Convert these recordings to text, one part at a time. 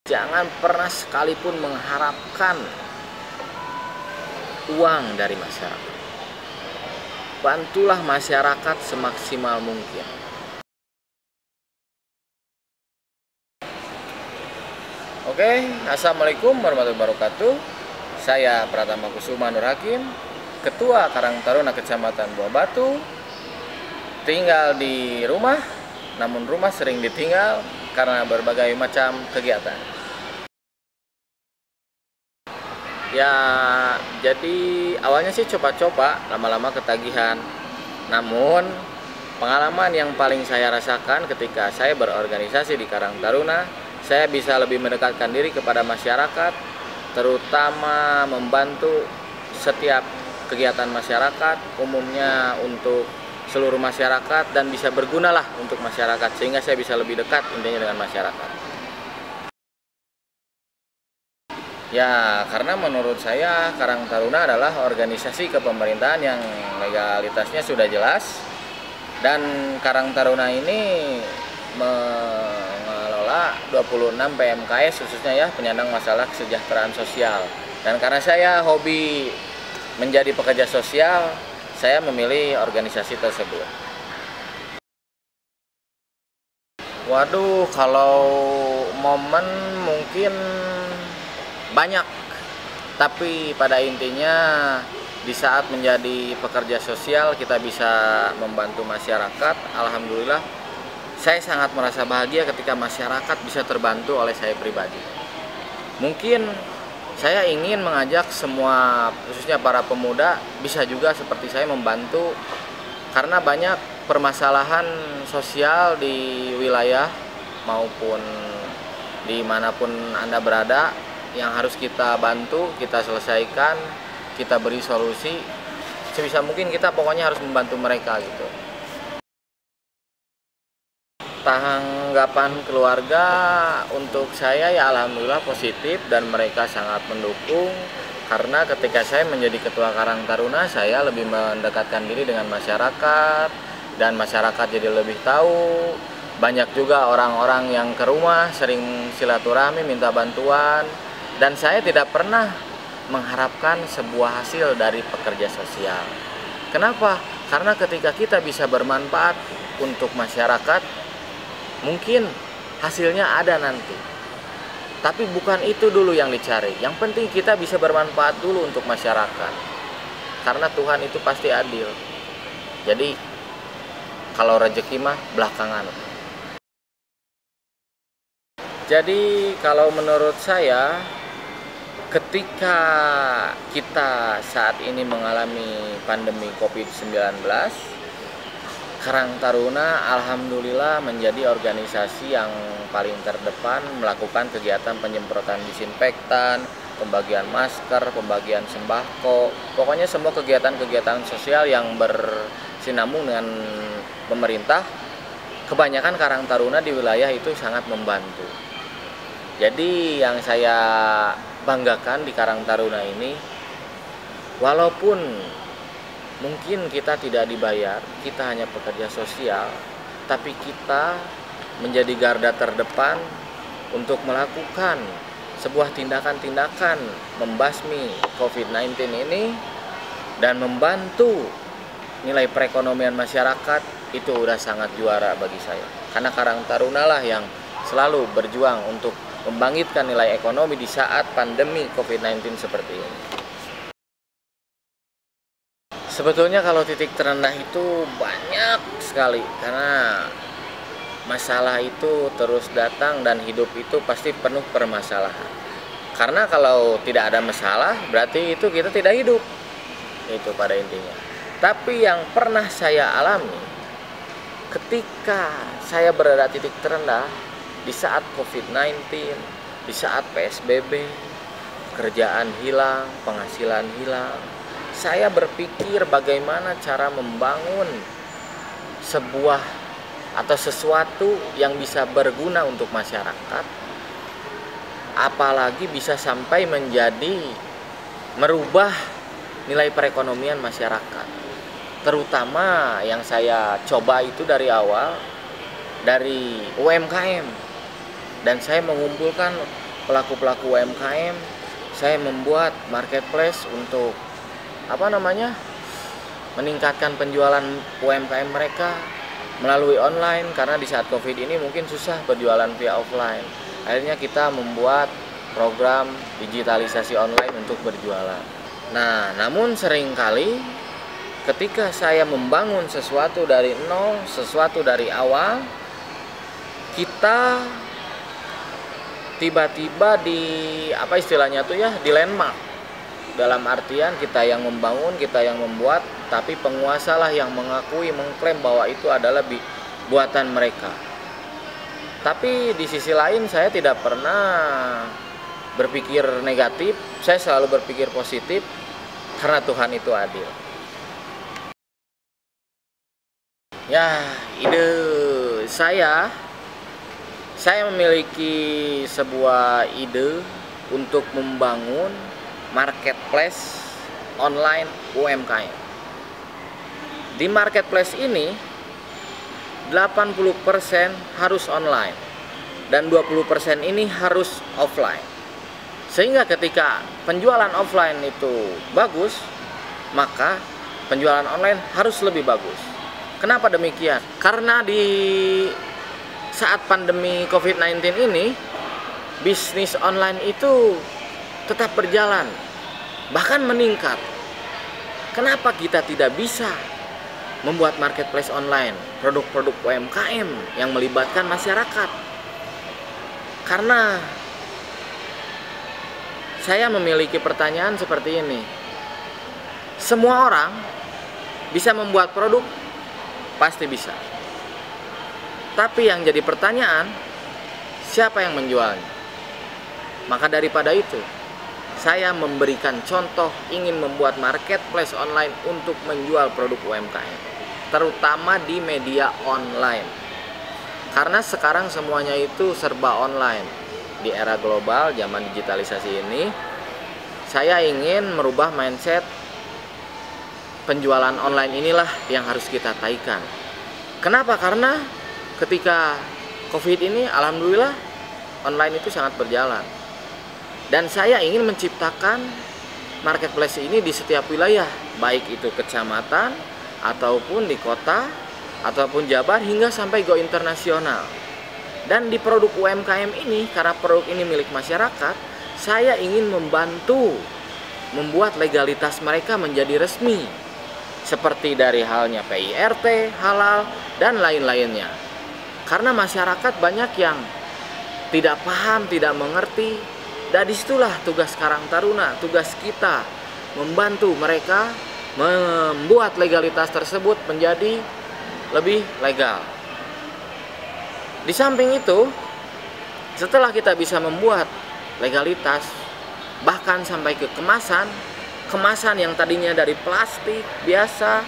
Jangan pernah sekalipun mengharapkan uang dari masyarakat. Bantulah masyarakat semaksimal mungkin. Oke, assalamualaikum warahmatullahi wabarakatuh. Saya Pratama Kusuma Nur Hakim, Ketua Karang Taruna Kecamatan Buah Batu. Tinggal di rumah, namun rumah sering ditinggal karena berbagai macam kegiatan. Ya, jadi awalnya sih coba-coba, lama-lama ketagihan. Namun, pengalaman yang paling saya rasakan ketika saya berorganisasi di Karang Taruna, saya bisa lebih mendekatkan diri kepada masyarakat, terutama membantu setiap kegiatan masyarakat, umumnya untuk seluruh masyarakat, dan bisa bergunalah untuk masyarakat, sehingga saya bisa lebih dekat intinya dengan masyarakat. Ya, karena menurut saya Karang Taruna adalah organisasi kepemerintahan yang legalitasnya sudah jelas, dan Karang Taruna ini mengelola 26 PMKS khususnya ya, penyandang masalah kesejahteraan sosial. Dan karena saya hobi menjadi pekerja sosial, saya memilih organisasi tersebut. Waduh, kalau momen mungkin banyak, tapi pada intinya di saat menjadi pekerja sosial kita bisa membantu masyarakat. Alhamdulillah, saya sangat merasa bahagia ketika masyarakat bisa terbantu oleh saya pribadi. Mungkin saya ingin mengajak semua, khususnya para pemuda, bisa juga seperti saya membantu, karena banyak permasalahan sosial di wilayah maupun dimanapun Anda berada yang harus kita bantu, kita selesaikan, kita beri solusi. Sebisa mungkin kita pokoknya harus membantu mereka gitu. Tanggapan keluarga untuk saya ya alhamdulillah positif, dan mereka sangat mendukung. Karena ketika saya menjadi ketua Karang Taruna, saya lebih mendekatkan diri dengan masyarakat, dan masyarakat jadi lebih tahu. Banyak juga orang-orang yang ke rumah sering silaturahmi minta bantuan, dan saya tidak pernah mengharapkan sebuah hasil dari pekerja sosial. Kenapa? Karena ketika kita bisa bermanfaat untuk masyarakat, mungkin hasilnya ada nanti. Tapi bukan itu dulu yang dicari. Yang penting kita bisa bermanfaat dulu untuk masyarakat. Karena Tuhan itu pasti adil. Jadi kalau rezeki mah belakangan. Jadi kalau menurut saya, ketika kita saat ini mengalami pandemi COVID-19, Karang Taruna alhamdulillah menjadi organisasi yang paling terdepan melakukan kegiatan penyemprotan disinfektan, pembagian masker, pembagian sembako, pokoknya semua kegiatan-kegiatan sosial yang bersinambung dengan pemerintah. Kebanyakan Karang Taruna di wilayah itu sangat membantu. Jadi yang saya banggakan di Karang Taruna ini, walaupun mungkin kita tidak dibayar, kita hanya pekerja sosial, tapi kita menjadi garda terdepan untuk melakukan sebuah tindakan-tindakan membasmi COVID-19 ini dan membantu nilai perekonomian masyarakat. Itu udah sangat juara bagi saya, karena Karang Taruna lah yang selalu berjuang untuk membangkitkan nilai ekonomi di saat pandemi COVID-19 seperti ini. Sebetulnya kalau titik terendah itu banyak sekali, karena masalah itu terus datang dan hidup itu pasti penuh permasalahan. Karena kalau tidak ada masalah berarti itu kita tidak hidup. Itu pada intinya. Tapi yang pernah saya alami ketika saya berada titik terendah, di saat COVID-19, di saat PSBB, kerjaan hilang, penghasilan hilang, saya berpikir bagaimana cara membangun sebuah atau sesuatu yang bisa berguna untuk masyarakat, apalagi bisa sampai menjadi merubah nilai perekonomian masyarakat. Terutama yang saya coba itu dari awal, dari UMKM. Dan saya mengumpulkan pelaku-pelaku UMKM, saya membuat marketplace untuk meningkatkan penjualan UMKM mereka melalui online, karena di saat Covid ini mungkin susah berjualan via offline. Akhirnya kita membuat program digitalisasi online untuk berjualan. Nah, namun seringkali ketika saya membangun sesuatu dari nol, sesuatu dari awal, kita tiba-tiba di di landmark. Dalam artian kita yang membangun, kita yang membuat, tapi penguasalah yang mengakui, mengklaim bahwa itu adalah buatan mereka. Tapi di sisi lain saya tidak pernah berpikir negatif, saya selalu berpikir positif karena Tuhan itu adil. Ya, ide saya memiliki sebuah ide untuk membangun marketplace online UMKM. Di marketplace ini 80% harus online dan 20% ini harus offline. Sehingga ketika penjualan offline itu bagus, maka penjualan online harus lebih bagus. Kenapa demikian? Karena di saat pandemi COVID-19 ini, bisnis online itu tetap berjalan, bahkan meningkat. Kenapa kita tidak bisa membuat marketplace online, produk-produk UMKM yang melibatkan masyarakat? Karena saya memiliki pertanyaan seperti ini. Semua orang bisa membuat produk, pasti bisa. Tapi yang jadi pertanyaan, siapa yang menjualnya? Maka daripada itu, saya memberikan contoh ingin membuat marketplace online untuk menjual produk UMKM, terutama di media online. Karena sekarang semuanya itu serba online. Di era global, zaman digitalisasi ini, saya ingin merubah mindset penjualan online inilah yang harus kita taikan. Kenapa? Karena ketika Covid ini, alhamdulillah online itu sangat berjalan. Dan saya ingin menciptakan marketplace ini di setiap wilayah, baik itu kecamatan, ataupun di kota, ataupun Jabar, hingga sampai go internasional. Dan di produk UMKM ini, karena produk ini milik masyarakat, saya ingin membantu membuat legalitas mereka menjadi resmi. Seperti dari halnya PIRT, halal, dan lain-lainnya. Karena masyarakat banyak yang tidak paham, tidak mengerti. Dan disitulah tugas Karang Taruna, tugas kita membantu mereka membuat legalitas tersebut menjadi lebih legal. Di samping itu, setelah kita bisa membuat legalitas, bahkan sampai ke kemasan yang tadinya dari plastik biasa,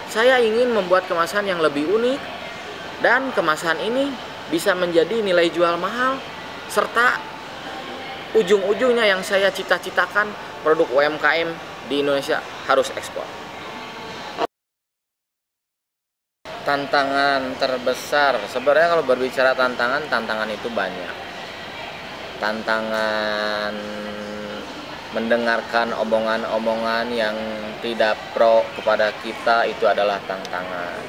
saya ingin membuat kemasan yang lebih unik, dan kemasan ini bisa menjadi nilai jual mahal, serta ujung-ujungnya yang saya cita-citakan, produk UMKM di Indonesia harus ekspor. Tantangan terbesar, sebenarnya kalau berbicara tantangan itu banyak. Tantangan mendengarkan omongan-omongan yang tidak pro kepada kita itu adalah tantangan.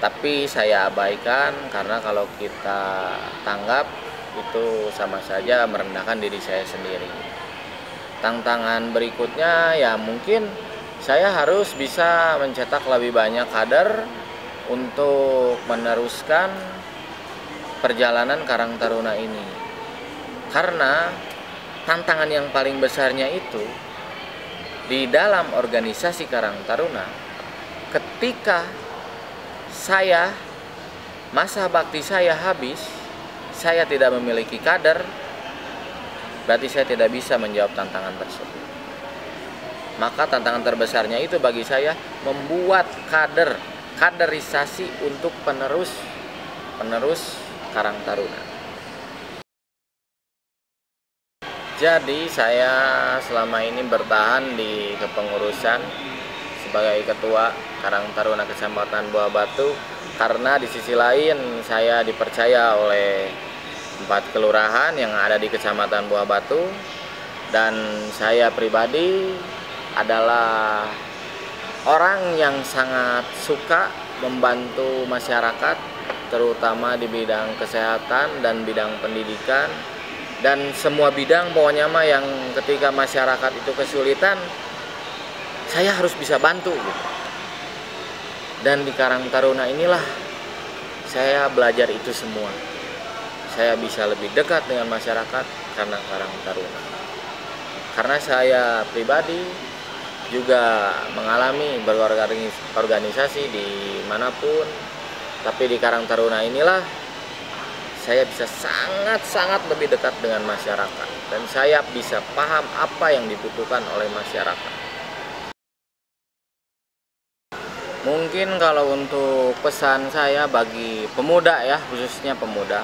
Tapi saya abaikan karena kalau kita tanggap itu sama saja merendahkan diri saya sendiri. Tantangan berikutnya ya mungkin saya harus bisa mencetak lebih banyak kader untuk meneruskan perjalanan Karang Taruna ini. Karena tantangan yang paling besarnya itu di dalam organisasi Karang Taruna, ketika masa bakti saya habis, saya tidak memiliki kader, berarti saya tidak bisa menjawab tantangan tersebut. Maka tantangan terbesarnya itu bagi saya membuat kaderisasi untuk penerus Karang Taruna. Jadi saya selama ini bertahan di kepengurusan sebagai ketua Karang Taruna Kecamatan Buah Batu karena di sisi lain saya dipercaya oleh 4 kelurahan yang ada di Kecamatan Buah Batu. Dan saya pribadi adalah orang yang sangat suka membantu masyarakat, terutama di bidang kesehatan dan bidang pendidikan, dan semua bidang pokoknya mah yang ketika masyarakat itu kesulitan, saya harus bisa bantu gitu. Dan di Karang Taruna inilah saya belajar itu semua. Saya bisa lebih dekat dengan masyarakat karena Karang Taruna. Karena saya pribadi juga mengalami berorganisasi di manapun, tapi di Karang Taruna inilah saya bisa sangat-sangat lebih dekat dengan masyarakat, dan saya bisa paham apa yang dibutuhkan oleh masyarakat. Mungkin kalau untuk pesan saya bagi pemuda ya, khususnya pemuda,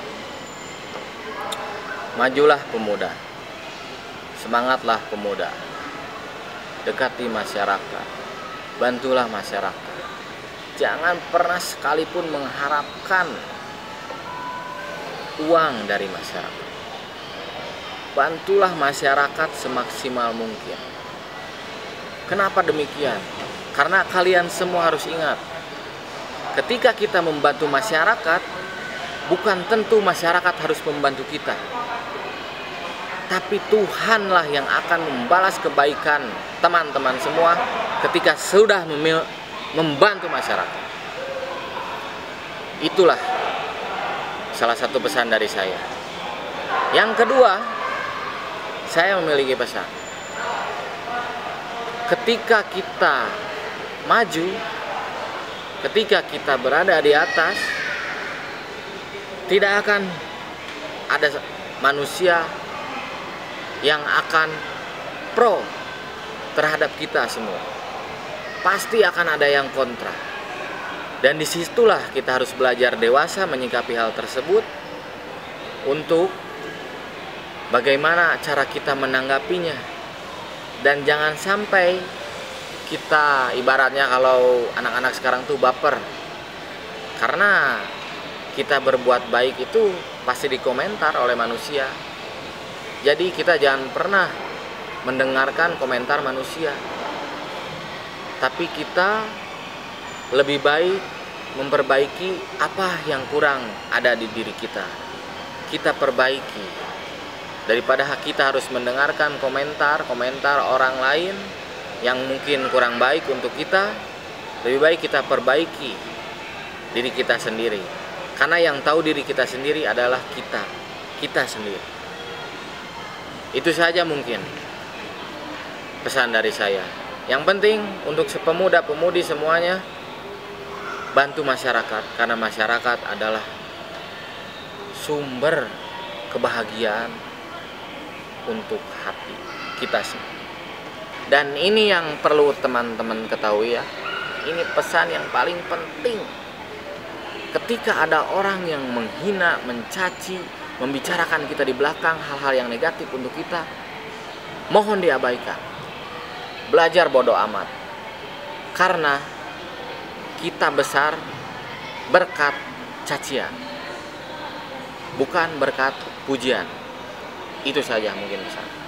majulah pemuda, semangatlah pemuda, dekati masyarakat, bantulah masyarakat. Jangan pernah sekalipun mengharapkan uang dari masyarakat. Bantulah masyarakat semaksimal mungkin. Kenapa demikian? Karena kalian semua harus ingat, ketika kita membantu masyarakat, bukan tentu masyarakat harus membantu kita, tapi Tuhanlah yang akan membalas kebaikan teman-teman semua ketika sudah membantu masyarakat. Itulah salah satu pesan dari saya. Yang kedua, saya memiliki pesan. Ketika kita maju, ketika kita berada di atas, tidak akan ada manusia yang akan pro terhadap kita semua. Pasti akan ada yang kontra. Dan disitulah kita harus belajar dewasa menyikapi hal tersebut, untuk bagaimana cara kita menanggapinya. Dan jangan sampai kita, ibaratnya kalau anak-anak sekarang tuh baper, karena kita berbuat baik itu pasti dikomentar oleh manusia. Jadi kita jangan pernah mendengarkan komentar manusia, tapi kita lebih baik memperbaiki apa yang kurang ada di diri kita. Kita perbaiki, daripada kita harus mendengarkan komentar orang lain yang mungkin kurang baik untuk kita. Lebih baik kita perbaiki diri kita sendiri, karena yang tahu diri kita sendiri adalah kita sendiri. Itu saja mungkin pesan dari saya. Yang penting untuk pemuda-pemudi semuanya, bantu masyarakat, karena masyarakat adalah sumber kebahagiaan untuk hati kita semua. Dan ini yang perlu teman-teman ketahui ya. Ini pesan yang paling penting. Ketika ada orang yang menghina, mencaci, membicarakan kita di belakang, hal-hal yang negatif untuk kita, mohon diabaikan. Belajar bodoh amat. Karena kita besar berkat cacian, bukan berkat pujian. Itu saja mungkin pesan.